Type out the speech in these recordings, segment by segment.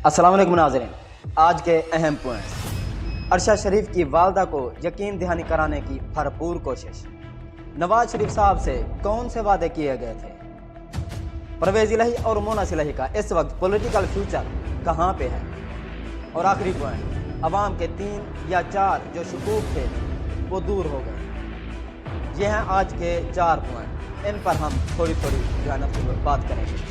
अस्सलाम वालेकुम नाज़रीन, आज के अहम पॉइंट्स। अरशद शरीफ की वालदा को यकीन दहानी कराने की भरपूर कोशिश। नवाज शरीफ साहब से कौन से वादे किए गए थे? परवेज़ इलाही और मोना इलाही का इस वक्त पॉलिटिकल फ्यूचर कहाँ पे है? और आखिरी पॉइंट, अवाम के 3 या 4 जो शकूक थे वो दूर हो गए। ये हैं आज के 4 पॉइंट, इन पर हम थोड़ी थोड़ी जो है ना बात करेंगे।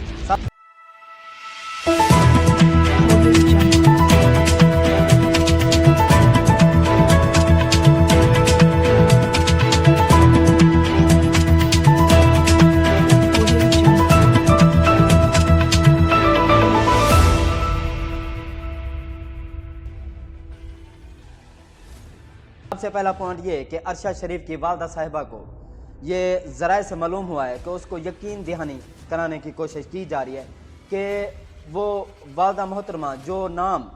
सबसे पहला पॉइंट ये कि अरशद शरीफ की वालदा साहिबा को ये ज़राए से मालूम हुआ है कि उसको यकीन दहानी कराने की कोशिश की जा रही है कि वो वालदा मोहतरमा जो नाम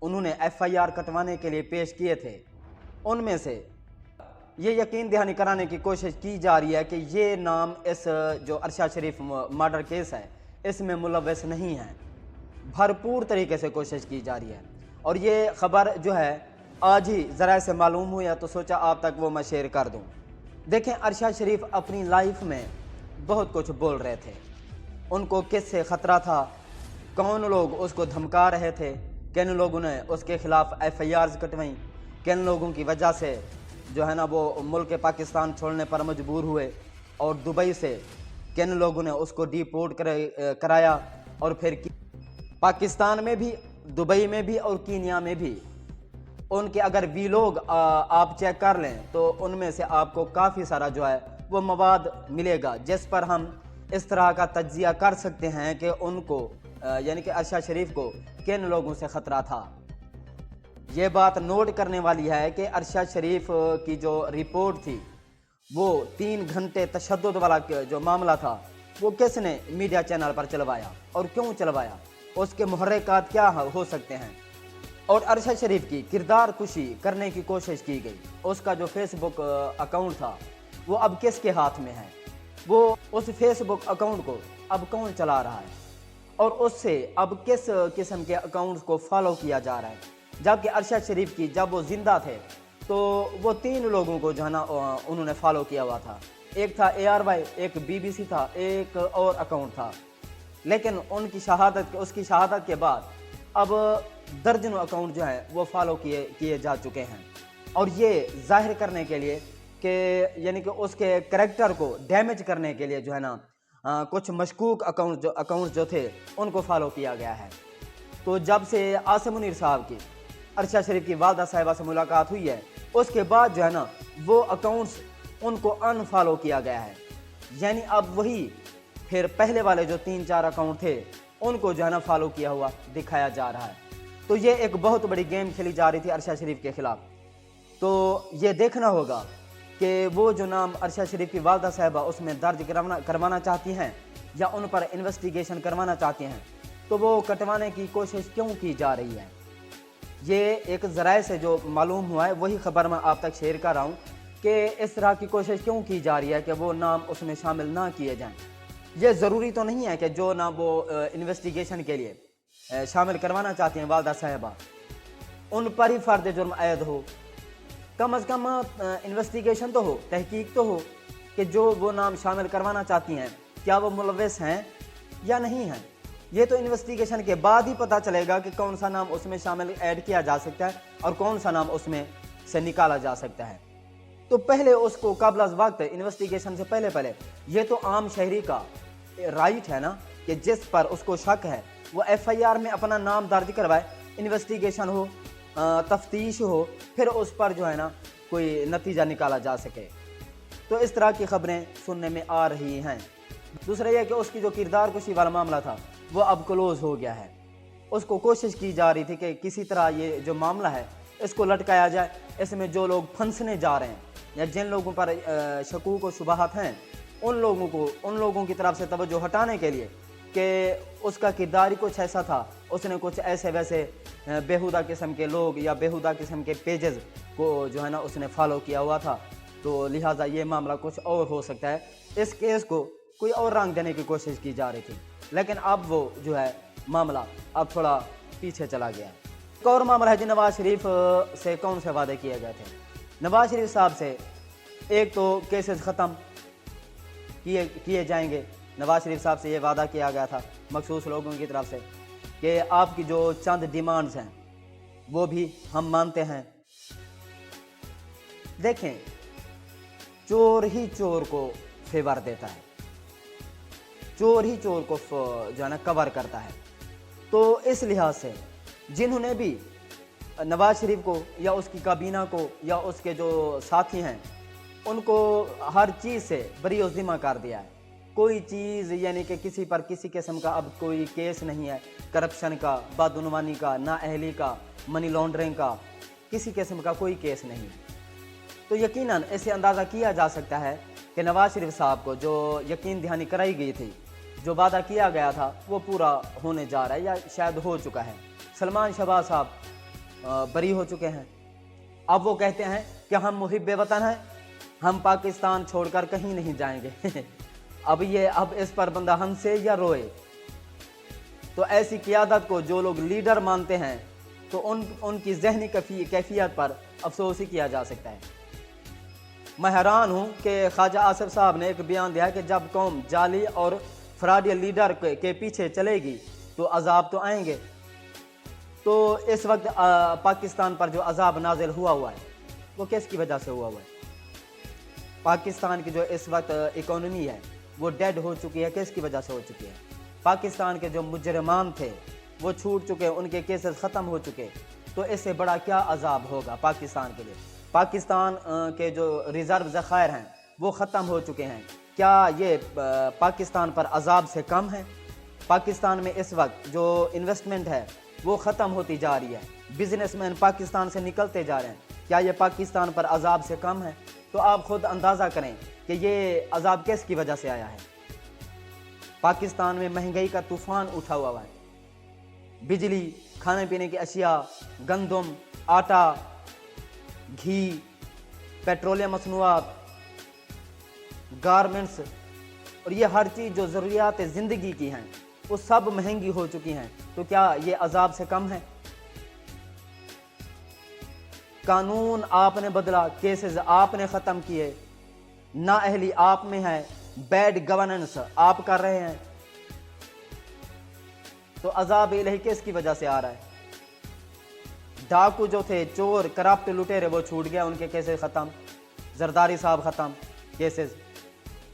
उन्होंने FIR कटवाने के लिए पेश किए थे उनमें से ये यकीन दहानी कराने की कोशिश की जा रही है कि ये नाम इस जो अरशद शरीफ मर्डर केस है इसमें मुलव्वस नहीं है। भरपूर तरीके से कोशिश की जा रही है और ये ख़बर जो है आज ही ज़रा से मालूम हुई है तो सोचा आप तक वो मैं शेयर कर दूं। देखें, अरशद शरीफ अपनी लाइफ में बहुत कुछ बोल रहे थे। उनको किससे ख़तरा था, कौन लोग उसको धमका रहे थे, किन लोगों ने उसके ख़िलाफ़ FIRs कटवाई, किन लोगों की वजह से जो है ना वो मुल्क पाकिस्तान छोड़ने पर मजबूर हुए और दुबई से किन लोगों ने उसको डिपोर्ट कराया और फिर पाकिस्तान में भी, दुबई में भी और कीनिया में भी उनके अगर वीलॉग आप चेक कर लें तो उनमें से आपको काफ़ी सारा जो है वो मवाद मिलेगा जिस पर हम इस तरह का तज्जिया कर सकते हैं कि उनको यानी कि अरशद शरीफ को किन लोगों से ख़तरा था। ये बात नोट करने वाली है कि अरशद शरीफ की जो रिपोर्ट थी वो 3 घंटे तशद्दुद वाला जो मामला था वो किसने मीडिया चैनल पर चलवाया और क्यों चलवाया, उसके मुहर्रिकात क्या हो सकते हैं। और अरशद शरीफ की किरदार कुशी करने की कोशिश की गई। उसका जो फेसबुक अकाउंट था वो अब किसके हाथ में है, वो उस फेसबुक अकाउंट को अब कौन चला रहा है और उससे अब किस किस्म के अकाउंट्स को फॉलो किया जा रहा है। जबकि अरशद शरीफ की जब वो ज़िंदा थे तो वो 3 लोगों को जो है ना उन्होंने फॉलो किया हुआ था। एक था ARY, एक BBC था, एक और अकाउंट था। लेकिन उसकी शहादत के बाद अब दर्जनों अकाउंट जो है वो फॉलो किए जा चुके हैं और ये जाहिर करने के लिए कि यानी कि उसके करैक्टर को डैमेज करने के लिए जो है ना कुछ मशकूक अकाउंट जो थे उनको फॉलो किया गया है। तो जब से आसिम मुनीर साहब की अरशद शरीफ की वालदा साहिबा से मुलाकात हुई है उसके बाद जो है ना वो अकाउंट्स उनको अनफॉलो किया गया है। यानी अब वही फिर पहले वाले जो 3-4 अकाउंट थे उनको जो है ना फॉलो किया हुआ दिखाया जा रहा है। तो ये एक बहुत बड़ी गेम खेली जा रही थी अरशद शरीफ के ख़िलाफ़। तो ये देखना होगा कि वो जो नाम अरशद शरीफ की वालदा साहिबा उसमें दर्ज करवाना चाहती हैं या उन पर इन्वेस्टिगेशन करवाना चाहती हैं तो वो कटवाने की कोशिश क्यों की जा रही है। ये एक ज़राए से जो मालूम हुआ है वही ख़बर मैं आप तक शेयर कर रहा हूँ कि इस तरह की कोशिश क्यों की जा रही है कि वो नाम उसमें शामिल ना किए जाएँ। ये ज़रूरी तो नहीं है कि जो नाम वो इन्वेस्टिगेशन के लिए शामिल करवाना चाहती हैं वालदा साहिबा उन पर ही फ़र्द जुर्म आयद हो। कम अज़ कम इन्वेस्टिगेशन तो हो, तहकीक तो हो कि जो वो नाम शामिल करवाना चाहती हैं क्या वो मुलव्वस हैं या नहीं हैं। ये तो इन्वेस्टिगेशन के बाद ही पता चलेगा कि कौन सा नाम उसमें शामिल ऐड किया जा सकता है और कौन सा नाम उसमें से निकाला जा सकता है। तो पहले उसको क़ब्ल अज़ वक्त इन्वेस्टिगेशन से पहले ये तो आम शहरी का राइट है ना कि जिस पर उसको शक है वो FIR में अपना नाम दर्ज करवाए, इन्वेस्टिगेशन हो, तफ्तीश हो, फिर उस पर जो है ना कोई नतीजा निकाला जा सके। तो इस तरह की ख़बरें सुनने में आ रही हैं। दूसरा यह कि उसकी जो किरदार कुशी वाला मामला था वो अब क्लोज़ हो गया है। उसको कोशिश की जा रही थी कि किसी तरह ये जो मामला है इसको लटकाया जाए। इसमें जो लोग फंसने जा रहे हैं या जिन लोगों पर शकूक व शुबहात हैं उन लोगों की तरफ से तवज्जो हटाने के लिए कि उसका किरदार ही कुछ ऐसा था, उसने कुछ ऐसे वैसे बेहुदा किस्म के लोग या बेहुदा किस्म के पेजेस को जो है ना उसने फॉलो किया हुआ था। तो लिहाजा ये मामला कुछ और हो सकता है। इस केस को कोई और रंग देने की कोशिश की जा रही थी, लेकिन अब वो जो है मामला अब थोड़ा पीछे चला गया। एक और मामला है जी, नवाज शरीफ से कौन से वादे किए गए थे। नवाज शरीफ साहब से एक तो केसेस ख़त्म किए जाएंगे। नवाज शरीफ साहब से ये वादा किया गया था मखसूस लोगों की तरफ से कि आपकी जो चंद डिमांड्स हैं वो भी हम मानते हैं। देखें, चोर ही चोर को फेवर देता है, चोर ही चोर को जो है ना कवर करता है। तो इस लिहाज से जिन्होंने भी नवाज शरीफ को या उसकी काबीना को या उसके जो साथी हैं उनको हर चीज़ से बरी ज़िम्मा कर दिया है। कोई चीज़ यानी कि किसी पर किसी किस्म का अब कोई केस नहीं है, करप्शन का, बदउनवानी का, नाअहली का, मनी लॉन्ड्रिंग का, किसी किस्म का कोई केस नहीं है। तो यकीनन इससे अंदाज़ा किया जा सकता है कि नवाज शरीफ साहब को जो यकीन दहानी कराई गई थी, जो वादा किया गया था, वो पूरा होने जा रहा है या शायद हो चुका है। सलमान शहबाज साहब बरी हो चुके हैं। अब वो कहते हैं कि हम मुहिब्बे वतन हैं, हम पाकिस्तान छोड़कर कहीं नहीं जाएंगे। अब इस पर बंदा हंसे या रोए। तो ऐसी क़ियादत को जो लोग लीडर मानते हैं तो उनकी ज़हनी कैफियत पर अफसोस ही किया जा सकता है। मैं हैरान हूँ कि ख्वाजा आसिफ साहब ने एक बयान दिया कि जब कौम जाली और फ्रॉडी लीडर के पीछे चलेगी तो अजाब तो आएंगे। तो इस वक्त पाकिस्तान पर जो अजाब नाजिल हुआ है वो किसकी वजह से हुआ है। पाकिस्तान की जो इस वक्त इकोनॉमी है वो डेड हो चुकी है, किसकी वजह से हो चुकी है। पाकिस्तान के जो मुजरिमान थे वो छूट चुके, उनके केसेस ख़त्म हो चुके। तो इससे बड़ा क्या अजाब होगा पाकिस्तान के लिए। पाकिस्तान के जो रिज़र्व ज़खायर हैं वो ख़त्म हो चुके हैं। क्या ये पाकिस्तान पर अजाब से कम है। पाकिस्तान में इस वक्त जो इन्वेस्टमेंट है वो ख़त्म होती जा रही है, बिजनेसमैन पाकिस्तान से निकलते जा रहे हैं। क्या ये पाकिस्तान पर अजाब से कम है। तो आप खुद अंदाज़ा करें कि ये अजाब किसकी वजह से आया है। पाकिस्तान में महंगाई का तूफ़ान उठा हुआ है। बिजली, खाने पीने की अशिया, गंदम, आटा, घी, पेट्रोलियम मसनूआत, गारमेंट्स और ये हर चीज़ जो ज़रूरियात ज़िंदगी की हैं वो सब महंगी हो चुकी हैं। तो क्या ये अजाब से कम है। कानून आपने बदला, केसेस आपने ख़त्म किए, नाअहली आप में है, बैड गवर्नेंस आप कर रहे हैं। तो अजाब इलाही किसकी वजह से आ रहा है। डाकू जो थे, चोर, करप्ट, लुटेरे, वो छूट गया, उनके केसेस ख़त्म। जरदारी साहब ख़त्म केसेस।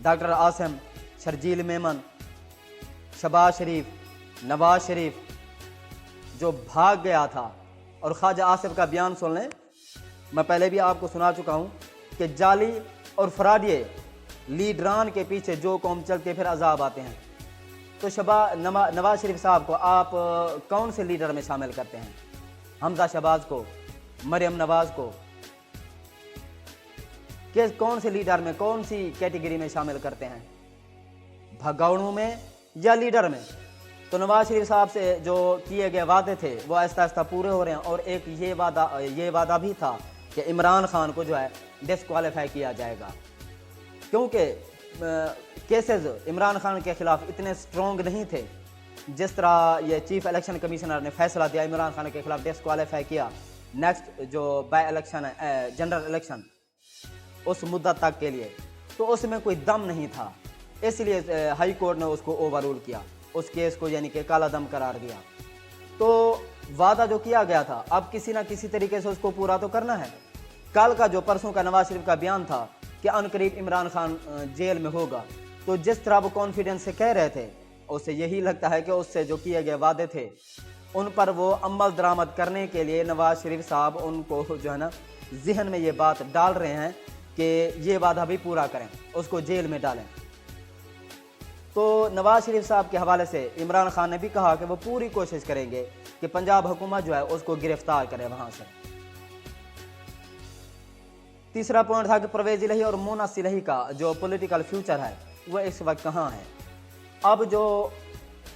डॉक्टर आसिम, शर्जील मेमन, शहबाज शरीफ, नवाज शरीफ जो भाग गया था। और ख्वाजा आसिफ का बयान सुन लें, मैं पहले भी आपको सुना चुका हूँ कि जाली और फ्रॉडी लीडरान के पीछे जो कौम चलते फिर अजाब आते हैं। तो नवाज शरीफ साहब को आप कौन से लीडर में शामिल करते हैं। हमजा शहबाज को, मरियम नवाज को, कौन से लीडर में, कौन सी कैटेगरी में शामिल करते हैं। भगौड़ों में या लीडर में। तो नवाज शरीफ साहब से जो किए गए वादे थे वो आहिस्ता आहिस्ता पूरे हो रहे हैं। और एक ये वादा भी था कि इमरान खान को जो है डिस्क्वालीफाई किया जाएगा, क्योंकि केसेस इमरान खान के खिलाफ इतने स्ट्रॉन्ग नहीं थे। जिस तरह ये चीफ इलेक्शन कमिश्नर ने फैसला दिया, इमरान खान के खिलाफ डिस्क्वालीफाई किया, नेक्स्ट जो बाई इलेक्शन है, जनरल इलेक्शन, उस मुद्दत तक के लिए, तो उसमें कोई दम नहीं था। इसलिए हाई कोर्ट ने उसको ओवररूल किया, उस केस को यानी कि काला दम करार दिया। तो वादा जो किया गया था अब किसी ना किसी तरीके से उसको पूरा तो करना है। कल का जो परसों का नवाज शरीफ का बयान था कि अनकरीब इमरान खान जेल में होगा, तो जिस तरह वो कॉन्फिडेंस से कह रहे थे उससे यही लगता है कि उससे जो किए गए वादे थे उन पर वो अमल दरामद करने के लिए नवाज शरीफ साहब उनको जो है ना जहन में ये बात डाल रहे हैं कि ये वादा भी पूरा करें, उसको जेल में डालें। तो नवाज शरीफ साहब के हवाले से इमरान खान ने भी कहा कि वो पूरी कोशिश करेंगे कि पंजाब हुकूमत जो है उसको गिरफ्तार करे वहाँ से। तीसरा पॉइंट था कि परवेज़ इलाही और मोना सिलही का जो पॉलिटिकल फ्यूचर है वो इस वक्त कहाँ है। अब जो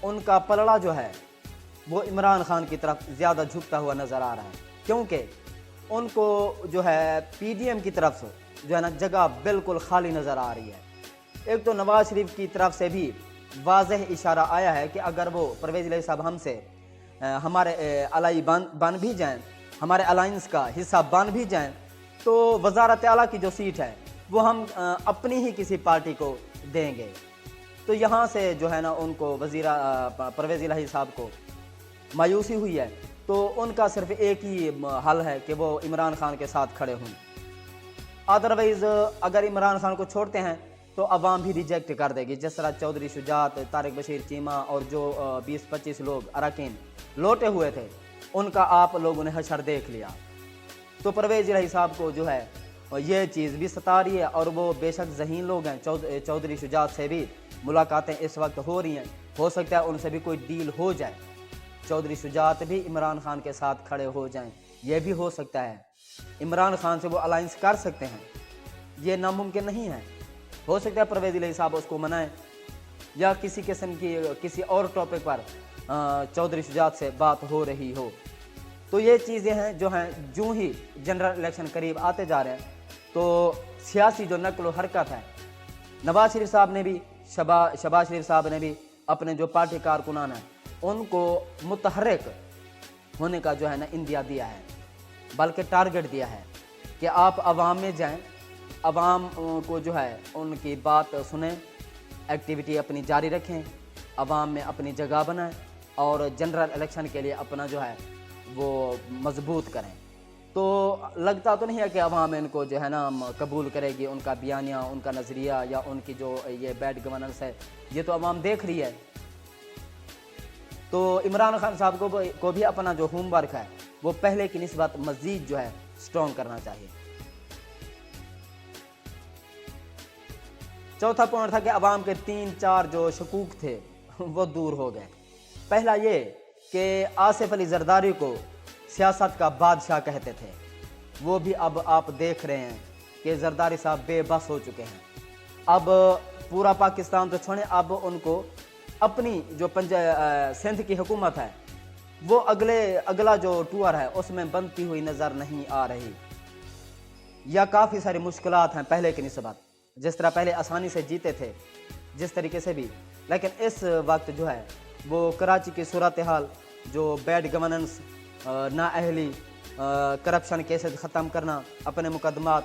उनका पलड़ा जो है वो इमरान खान की तरफ ज़्यादा झुकता हुआ नज़र आ रहा है, क्योंकि उनको जो है पीडीएम की तरफ से जो है ना जगह बिल्कुल खाली नज़र आ रही है। एक तो नवाज शरीफ की तरफ से भी वाज़ेह इशारा आया है कि अगर वो परवेज़ इलाही साहब हमसे ہمارے الائی بن بھی جائیں، ہمارے الائنس کا حصہ بن بھی جائیں، تو وزارت اعلیٰ کی جو سیٹ ہے وہ ہم اپنی ہی کسی پارٹی کو دیں گے۔ تو یہاں سے جو ہے نا ان کو پرویز الہی صاحب کو مایوسی ہوئی ہے، تو ان کا صرف ایک ہی حل ہے کہ وہ عمران خان کے ساتھ کھڑے ہوں۔ ادروائز اگر عمران خان کو چھوڑتے ہیں تو عوام بھی ریجیکٹ کر دے گی، جس طرح چودھری شجاعت، طارق بشیر چیمہ اور جو 20-25 لوگ اراکین لوٹے ہوئے تھے ان کا آپ لوگوں نے حشر دیکھ لیا۔ تو پرویز الہی صاحب کو جو ہے یہ چیز بھی ستا رہی ہے، اور وہ بے شک ذہین لوگ ہیں۔ چودھری شجاعت سے بھی ملاقاتیں اس وقت ہو رہی ہیں، ہو سکتا ہے ان سے بھی کوئی ڈیل ہو جائے، چودھری شجاعت بھی عمران خان کے ساتھ کھڑے ہو جائیں، یہ بھی ہو سکتا ہے۔ عمران خان سے وہ الائنس کر سکتے ہیں، یہ ناممکن نہیں ہے۔ ہو سکتا ہے پرویز الہی صاحب اس کو منائیں، یا کسی قسم کی کسی اور ٹاپک پر چودھری شجاعت سے بات ہو رہی ہو۔ تو یہ چیزیں ہیں جو ہیں، جو ہی جنرل الیکشن قریب آتے جا رہے ہیں تو سیاسی جو نقل و حرکت ہے، نواز شریف صاحب نے بھی شہباز شریف صاحب نے بھی اپنے جو پارٹی کارکنان ہیں ان کو متحرک ہونے کا جو ہے نا اندیا دیا ہے، بلکہ ٹارگٹ دیا ہے کہ آپ عوام میں جائیں، عوام کو جو ہے ان کی بات سنیں، ایکٹیویٹی اپنی جاری رکھیں، عوام میں اپنی جگہ بنائیں، اور جنرل الیکشن کے لیے اپنا جو ہے وہ مضبوط کریں۔ تو لگتا تو نہیں ہے کہ عوام ان کو جو ہے نا قبول کرے گی، ان کا بیانیہ، ان کا نظریہ، یا ان کی جو یہ بیڈ گورننس ہے، یہ تو عوام دیکھ رہی ہے۔ تو عمران خان صاحب کو بھی اپنا جو ہوم ورک ہے وہ پہلے کی نسبت مزید جو ہے سٹرونگ کرنا چاہیے۔ چوتھا پوائنٹ تھا کہ عوام کے 3-4 جو شکوک تھے وہ دور ہو گئے۔ پہلا یہ کہ آصف علی زرداری کو سیاست کا بادشاہ کہتے تھے، وہ بھی اب آپ دیکھ رہے ہیں کہ زرداری صاحب بے بس ہو چکے ہیں۔ اب پورا پاکستان تو چھوڑیں، اب ان کو اپنی جو سندھ کی حکومت ہے وہ اگلا جو ٹور ہے اس میں بنتی ہوئی نظر نہیں آ رہی، یا کافی ساری مشکلات ہیں پہلے کی نسبت۔ جس طرح پہلے آسانی سے جیتے تھے جس طریقے سے بھی، لیکن اس وقت جو ہے وہ کراچی کی صورتحال، جو بیڈ گورننس، نااہلی، کرپشن کیسز ختم کرنا، اپنے مقدمات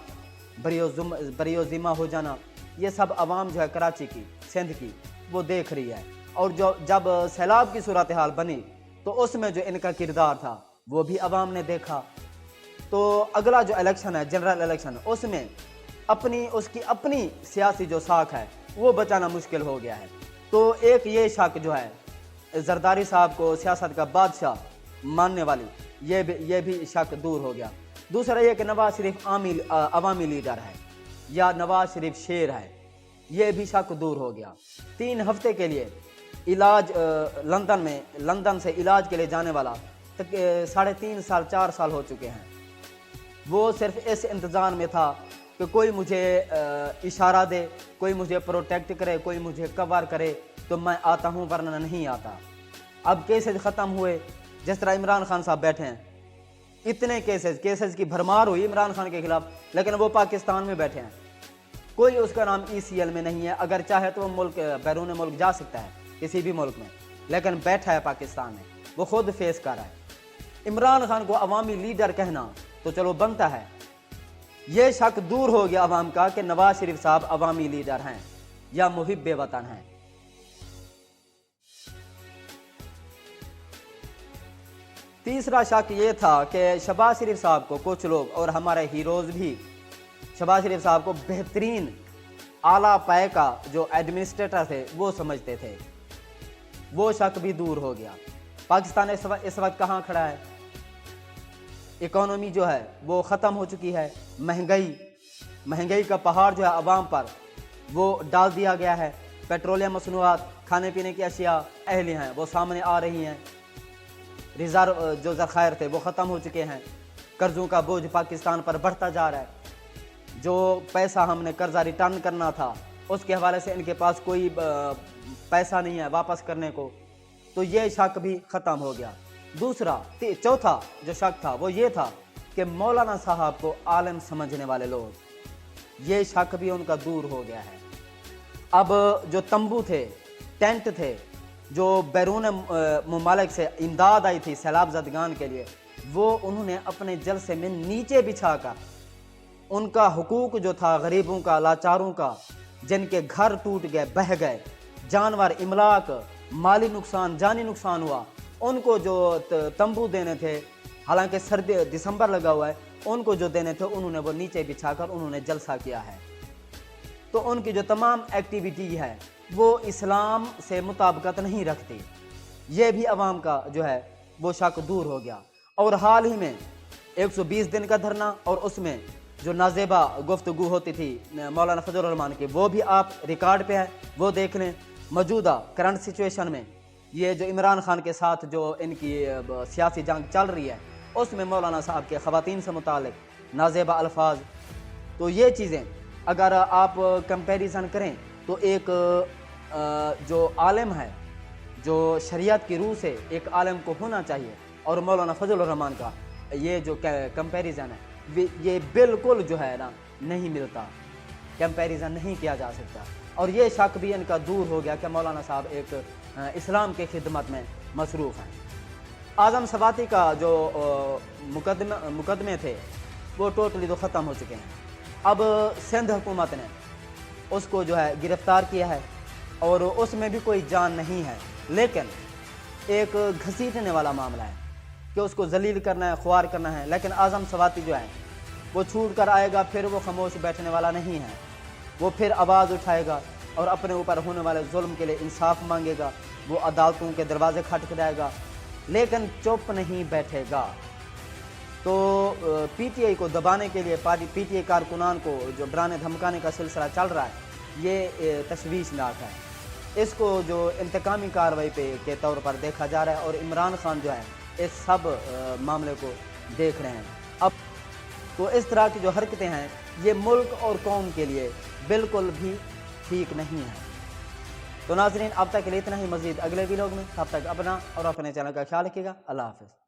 بری و ذمہ ہو جانا، یہ سب عوام جو ہے کراچی کی، سندھ کی، وہ دیکھ رہی ہے۔ اور جب سیلاب کی صورتحال بنی تو اس میں جو ان کا کردار تھا وہ بھی عوام نے دیکھا۔ تو اگلا جو الیکشن ہے، جنرل الیکشن، اس میں اس کی اپنی سیاسی جو ساکھ ہے وہ بچانا مشکل ہو گیا ہے۔ تو ایک یہ شک جو ہے زرداری صاحب کو سیاست کا بادشاہ ماننے والی، یہ بھی شک دور ہو گیا۔ دوسرا یہ کہ نواز شریف عوامی لیڈر ہے یا نواز شریف شیر ہے، یہ بھی شک دور ہو گیا۔ 3 ہفتے کے لیے علاج لندن سے علاج کے لیے جانے والا 3.5 سال 4 سال ہو چکے ہیں، وہ صرف اس انتظار میں تھا کہ کوئی مجھے اشارہ دے، کوئی مجھے پروٹیکٹ کرے، کوئی مجھے کور کرے تو میں آتا ہوں، ورنہ نہیں آتا۔ اب کیسز ختم ہوئے، جس طرح عمران خان صاحب بیٹھے ہیں، اتنے کیسز کی بھرمار ہوئی عمران خان کے خلاف، لیکن وہ پاکستان میں بیٹھے ہیں، کوئی اس کا نام ECL میں نہیں ہے۔ اگر چاہے تو وہ بیرون ملک جا سکتا ہے کسی بھی ملک میں، لیکن بیٹھا ہے پاکستان میں، وہ خود فیس کر رہا ہے۔ عمران خان کو عوامی لیڈر کہنا تو چلو بنتا ہے، یہ شک دور ہو گیا عوام کا کہ نواز شریف صاحب عوامی لیڈر ہیں یا محب وطن ہیں۔ تیسرا شک یہ تھا کہ شہباز شریف صاحب کو کچھ لوگ، اور ہمارے ہیروز بھی، شہباز شریف صاحب کو بہترین اعلیٰ پائے کا جو ایڈمنسٹریٹر تھے وہ سمجھتے تھے، وہ شک بھی دور ہو گیا۔ پاکستان اس وقت کہاں کھڑا ہے؟ اکانومی جو ہے وہ ختم ہو چکی ہے، مہنگائی کا پہاڑ جو ہے عوام پر وہ ڈال دیا گیا ہے، پیٹرولیم مصنوعات، کھانے پینے کی اشیاء اہلی ہیں وہ سامنے آ رہی ہیں، ریزرو جو ذخائر تھے وہ ختم ہو چکے ہیں، قرضوں کا بوجھ پاکستان پر بڑھتا جا رہا ہے، جو پیسہ ہم نے قرضہ ریٹرن کرنا تھا اس کے حوالے سے ان کے پاس کوئی پیسہ نہیں ہے واپس کرنے کو، تو یہ شک بھی ختم ہو گیا۔ چوتھا جو شک تھا وہ یہ تھا کہ مولانا صاحب کو عالم سمجھنے والے لوگ، یہ شک بھی ان کا دور ہو گیا ہے۔ اب جو تمبو تھے، ٹینٹ تھے، جو بیرون ممالک سے امداد آئی تھی سیلاب زدگان کے لیے، وہ انہوں نے اپنے جلسے میں نیچے بچھا کر ان کا حقوق جو تھا غریبوں کا، لاچاروں کا، جن کے گھر ٹوٹ گئے، بہہ گئے، جانور، املاک، مالی نقصان، جانی نقصان ہوا، ان کو جو تمبو دینے تھے، حالانکہ سردی دسمبر لگا ہوا ہے، ان کو جو دینے تھے انہوں نے وہ نیچے بچھا کر انہوں نے جلسہ کیا ہے۔ تو ان کی جو تمام ایکٹیویٹی ہے وہ اسلام سے مطابقت نہیں رکھتی، یہ بھی عوام کا جو ہے وہ شک دور ہو گیا۔ اور حال ہی میں 120 دن کا دھرنا، اور اس میں جو نازیبہ گفتگو ہوتی تھی مولانا فضل الرحمان کی، وہ بھی آپ ریکارڈ پہ ہے، وہ دیکھ لیں۔ موجودہ کرنٹ سچویشن میں یہ جو عمران خان کے ساتھ جو ان کی سیاسی جنگ چل رہی ہے، اس میں مولانا صاحب کے خواتین سے متعلق نازیبہ الفاظ، تو یہ چیزیں اگر آپ کمپیریزن کریں تو ایک جو عالم ہے، جو شریعت کی روح سے ایک عالم کو ہونا چاہیے، اور مولانا فضل الرحمان کا یہ جو کمپیریزن ہے یہ بالکل جو ہے نا نہیں ملتا، کمپیریزن نہیں کیا جا سکتا۔ اور یہ شک بھی ان کا دور ہو گیا کہ مولانا صاحب ایک اسلام کے خدمت میں مصروف ہیں۔ اعظم سواتی کا جو مقدمے تھے وہ ٹوٹلی تو ختم ہو چکے ہیں۔ اب سندھ حکومت نے اس کو جو ہے گرفتار کیا ہے، اور اس میں بھی کوئی جان نہیں ہے، لیکن ایک گھسیٹنے والا معاملہ ہے کہ اس کو ذلیل کرنا ہے، خوار کرنا ہے۔ لیکن اعظم سواتی جو ہے وہ چھوٹ کر آئے گا، پھر وہ خاموش بیٹھنے والا نہیں ہے، وہ پھر آواز اٹھائے گا اور اپنے اوپر ہونے والے ظلم کے لیے انصاف مانگے گا، وہ عدالتوں کے دروازے کھٹکھٹائے گا، لیکن چپ نہیں بیٹھے گا۔ تو پی ٹی آئی کو دبانے کے لیے، پی ٹی آئی کارکنان کو جو ڈرانے دھمکانے کا سلسلہ چل رہا ہے، یہ تشویشناک ہے۔ اس کو جو انتقامی کارروائی کے طور پر دیکھا جا رہا ہے، اور عمران خان جو ہے اس سب معاملے کو دیکھ رہے ہیں۔ اب تو اس طرح کی جو حرکتیں ہیں یہ ملک اور قوم کے لیے بالکل بھی ٹھیک نہیں ہے۔ تو ناظرین، اب تک کے لیے اتنا ہی، مزید اگلے ویلاگ میں، تب تک اپنا اور اپنے چینل کا خیال رکھیے گا۔ اللہ حافظ۔